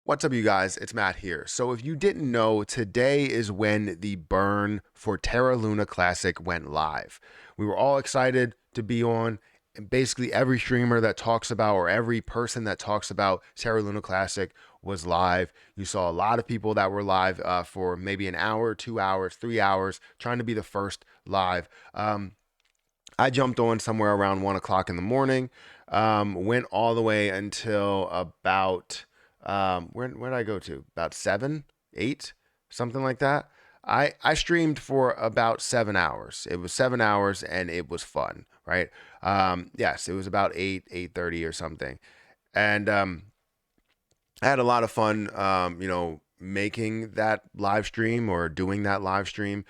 What's up, you guys? It's Matt here. So if you didn't know, today is when the burn for Terra Luna Classic went live. We were all excited to be on, and basically every streamer that talks about, or every person that talks about Terra Luna Classic was live. You saw a lot of people that were live for maybe an hour, 2 hours, 3 hours, trying to be the first live. I jumped on somewhere around 1 o'clock in the morning, went all the way until about where did I go to? About 7, 8, something like that. I streamed for about 7 hours. It was 7 hours and it was fun, right? Yes, it was about 8:30 or something, and I had a lot of fun, making that live stream or doing that live stream.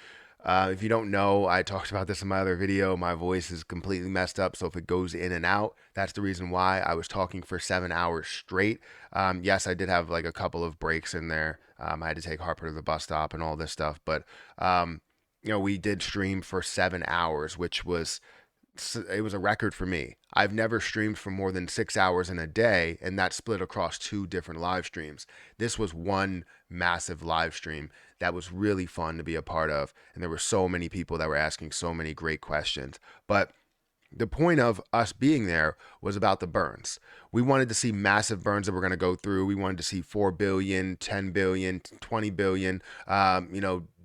If you don't know, I talked about this in my other video. My voice is completely messed up, so if it goes in and out, that's the reason why I was talking for 7 hours straight. Yes, I did have like a couple of breaks in there. I had to take Harper to the bus stop and all this stuff, but we did stream for 7 hours, which was it was a record for me. I've never streamed for more than 6 hours in a day, and that split across two different live streams. This was one massive live stream that was really fun to be a part of, and there were so many people that were asking so many great questions. But the point of us being there was about the burns. We wanted to see massive burns that we're going to go through. We wanted to see 4 billion, 10 billion, 20 billion,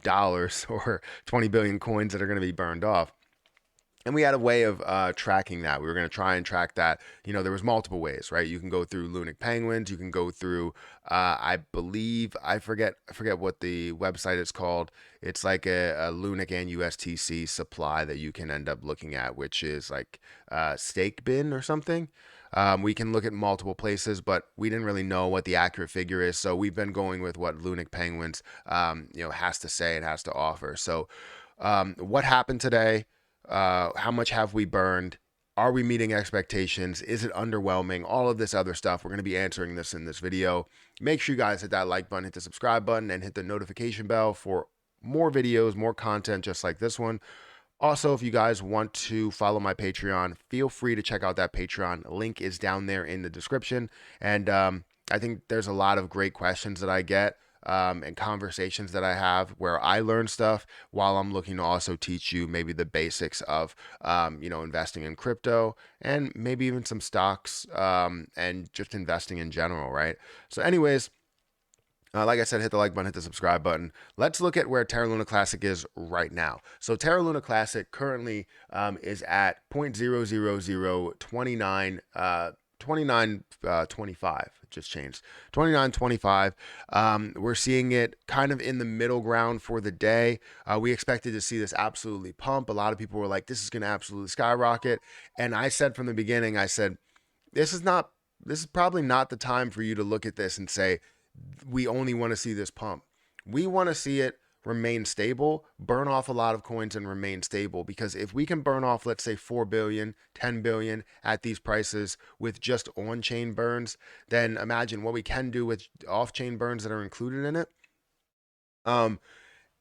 dollars or 20 billion coins that are going to be burned off. And we had a way of tracking that. We were going to try and track that. There was multiple ways, right? You can go through Lunic Penguins. You can go through, I believe, I forget what the website is called. It's like a Lunic and USTC supply that you can end up looking at, which is like Stake Bin or something. We can look at multiple places, but we didn't really know what the accurate figure is. So we've been going with what Lunic Penguins, has to say and has to offer. So what happened today? How much have we burned? Are we meeting expectations? Is it underwhelming? All of this other stuff. We're going to be answering this in this video. Make sure you guys hit that like button, hit the subscribe button, and hit the notification bell for more videos, more content just like this one. Also, if you guys want to follow my Patreon, feel free to check out that Patreon. Link is down there in the description. And I think there's a lot of great questions that I get and conversations that I have where I learn stuff while I'm looking to also teach you maybe the basics of, investing in crypto and maybe even some stocks and just investing in general, right? So anyways, like I said, hit the like button, hit the subscribe button. Let's look at where Terra Luna Classic is right now. So Terra Luna Classic currently is at 0.00029 25. It just changed. 29.25. We're seeing it kind of in the middle ground for the day. We expected to see this absolutely pump. A lot of people were like, this is going to absolutely skyrocket. And I said from the beginning, I said, this is probably not the time for you to look at this and say, we only want to see this pump. We want to see it remain stable, burn off a lot of coins and remain stable. Because if we can burn off, let's say 4 billion, 10 billion at these prices with just on-chain burns, then imagine what we can do with off-chain burns that are included in it.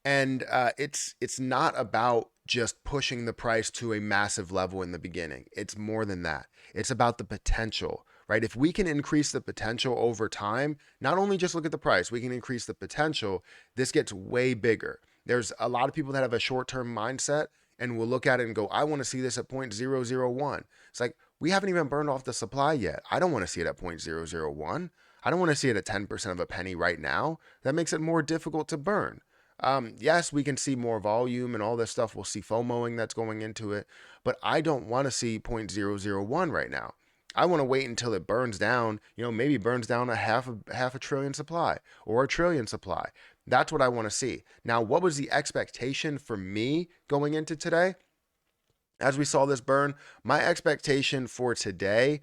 It's not about just pushing the price to a massive level in the beginning. It's more than that. It's about the potential, right? If we can increase the potential over time, not only just look at the price, we can increase the potential. This gets way bigger. There's a lot of people that have a short-term mindset and will look at it and go, I want to see this at 0.001. It's like, we haven't even burned off the supply yet. I don't want to see it at 0.001. I don't want to see it at 10% of a penny right now. That makes it more difficult to burn. Yes, we can see more volume and all this stuff. We'll see FOMOing that's going into it, but I don't want to see 0.001 right now. I want to wait until it burns down, maybe burns down a half a trillion supply or a trillion supply. That's what I want to see. Now, what was the expectation for me going into today? As we saw this burn, my expectation for today,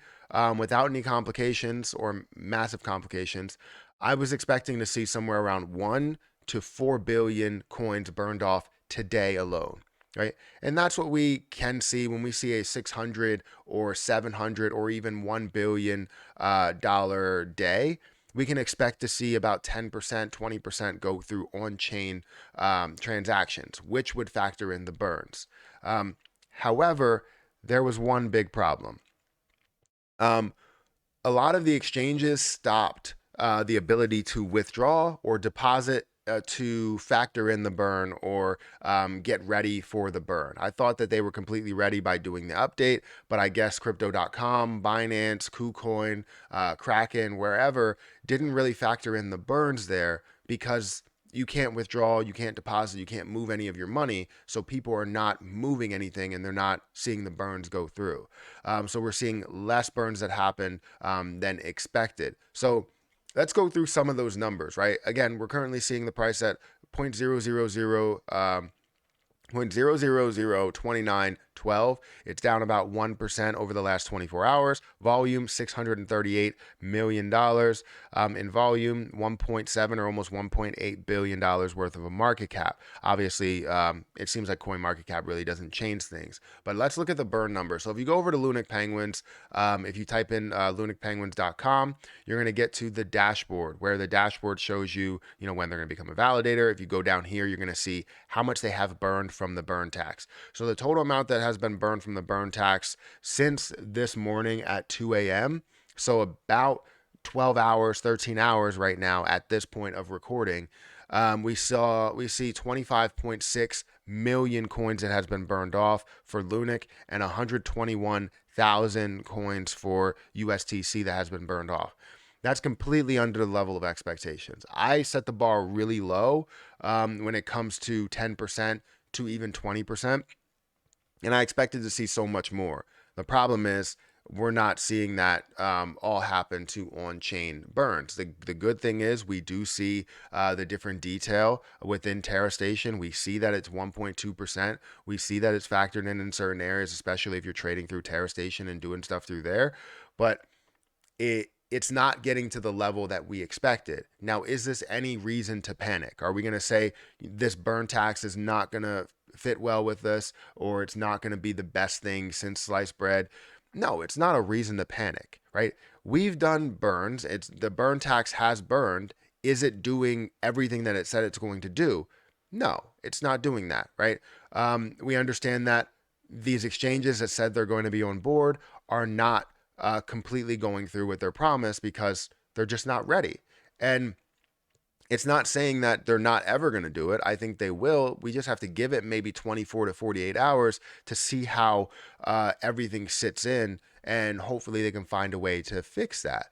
without any complications or massive complications, I was expecting to see somewhere around 1 to 4 billion coins burned off today alone, right? And that's what we can see when we see a 600 or 700 or even $1 billion dollar day. We can expect to see about 10%, 20% go through on-chain transactions, which would factor in the burns. However, there was one big problem. A lot of the exchanges stopped the ability to withdraw or deposit to factor in the burn or get ready for the burn. I thought that they were completely ready by doing the update, but I guess crypto.com, Binance, KuCoin, Kraken, wherever didn't really factor in the burns there because you can't withdraw, you can't deposit, you can't move any of your money. So people are not moving anything and they're not seeing the burns go through. So we're seeing less burns that happen than expected. So let's go through some of those numbers, right? Again, we're currently seeing the price at 0.000 0.0002912. It's down about 1% over the last 24 hours. Volume $638 million in volume, 1.7 or almost $1.8 billion worth of a market cap. Obviously, it seems like coin market cap really doesn't change things. But let's look at the burn number. So if you go over to Lunic Penguins, if you type in lunicpenguins.com, you're going to get to the dashboard where the dashboard shows you, when they're going to become a validator. If you go down here, you're going to see how much they have burned from the burn tax. So the total amount that has been burned from the burn tax since this morning at 2 a.m. So about 12 hours, 13 hours right now at this point of recording. We see 25.6 million coins that has been burned off for Lunic and 121,000 coins for USTC that has been burned off. That's completely under the level of expectations. I set the bar really low when it comes to 10% to even 20%, and I expected to see so much more. The problem is we're not seeing that all happen to on-chain burns. The good thing is we do see the different detail within Terra Station. We see that it's 1.2%. We see that it's factored in certain areas, especially if you're trading through Terra Station and doing stuff through there. But it's not getting to the level that we expected. Now, is this any reason to panic? Are we going to say this burn tax is not going to fit well with this, or it's not going to be the best thing since sliced bread? No, it's not a reason to panic, right? We've done burns. The burn tax has burned. Is it doing everything that it said it's going to do? No, it's not doing that, right? We understand that these exchanges that said they're going to be on board are not completely going through with their promise because they're just not ready. And it's not saying that they're not ever going to do it. I think they will. We just have to give it maybe 24 to 48 hours to see how everything sits in, and hopefully they can find a way to fix that.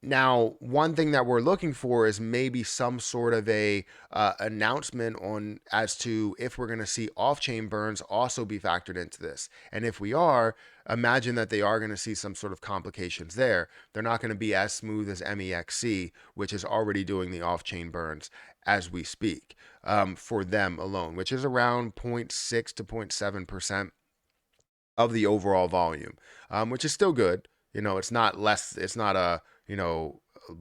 Now, one thing that we're looking for is maybe some sort of a announcement on as to if we're going to see off-chain burns also be factored into this. And if we are, imagine that they are going to see some sort of complications there. They're not going to be as smooth as MEXC, which is already doing the off-chain burns as we speak for them alone, which is around 0.6 to 0.7% of the overall volume, which is still good. It's not less. It's not a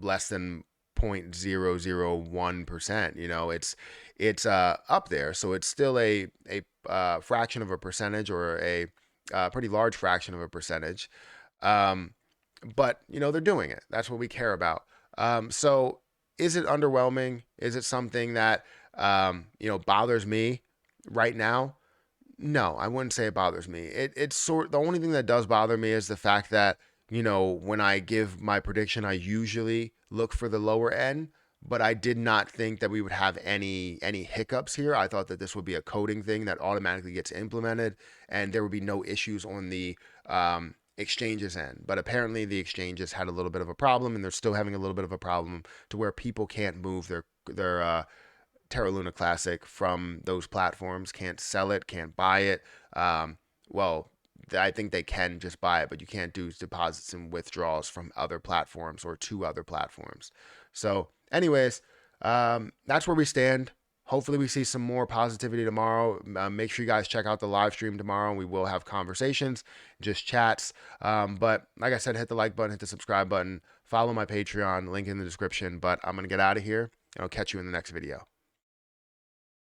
less than 0.001%. It's up there, so it's still a fraction of a percentage, or a pretty large fraction of a percentage. But they're doing it. That's what we care about. So is it underwhelming? Is it something that bothers me right now? No, I wouldn't say it bothers me. The only thing that does bother me is the fact that when I give my prediction, I usually look for the lower end, but I did not think that we would have any hiccups here. I thought that this would be a coding thing that automatically gets implemented and there would be no issues on the exchanges end. But apparently the exchanges had a little bit of a problem, and they're still having a little bit of a problem to where people can't move their Terra Luna Classic from those platforms, can't sell it, can't buy it. Well, I think they can just buy it, but you can't do deposits and withdrawals from other platforms or to other platforms. So anyways, that's where we stand. Hopefully we see some more positivity tomorrow. Make sure you guys check out the live stream tomorrow, and we will have conversations, just chats. But like I said, hit the like button, hit the subscribe button, follow my Patreon, link in the description. But I'm going to get out of here, and I'll catch you in the next video.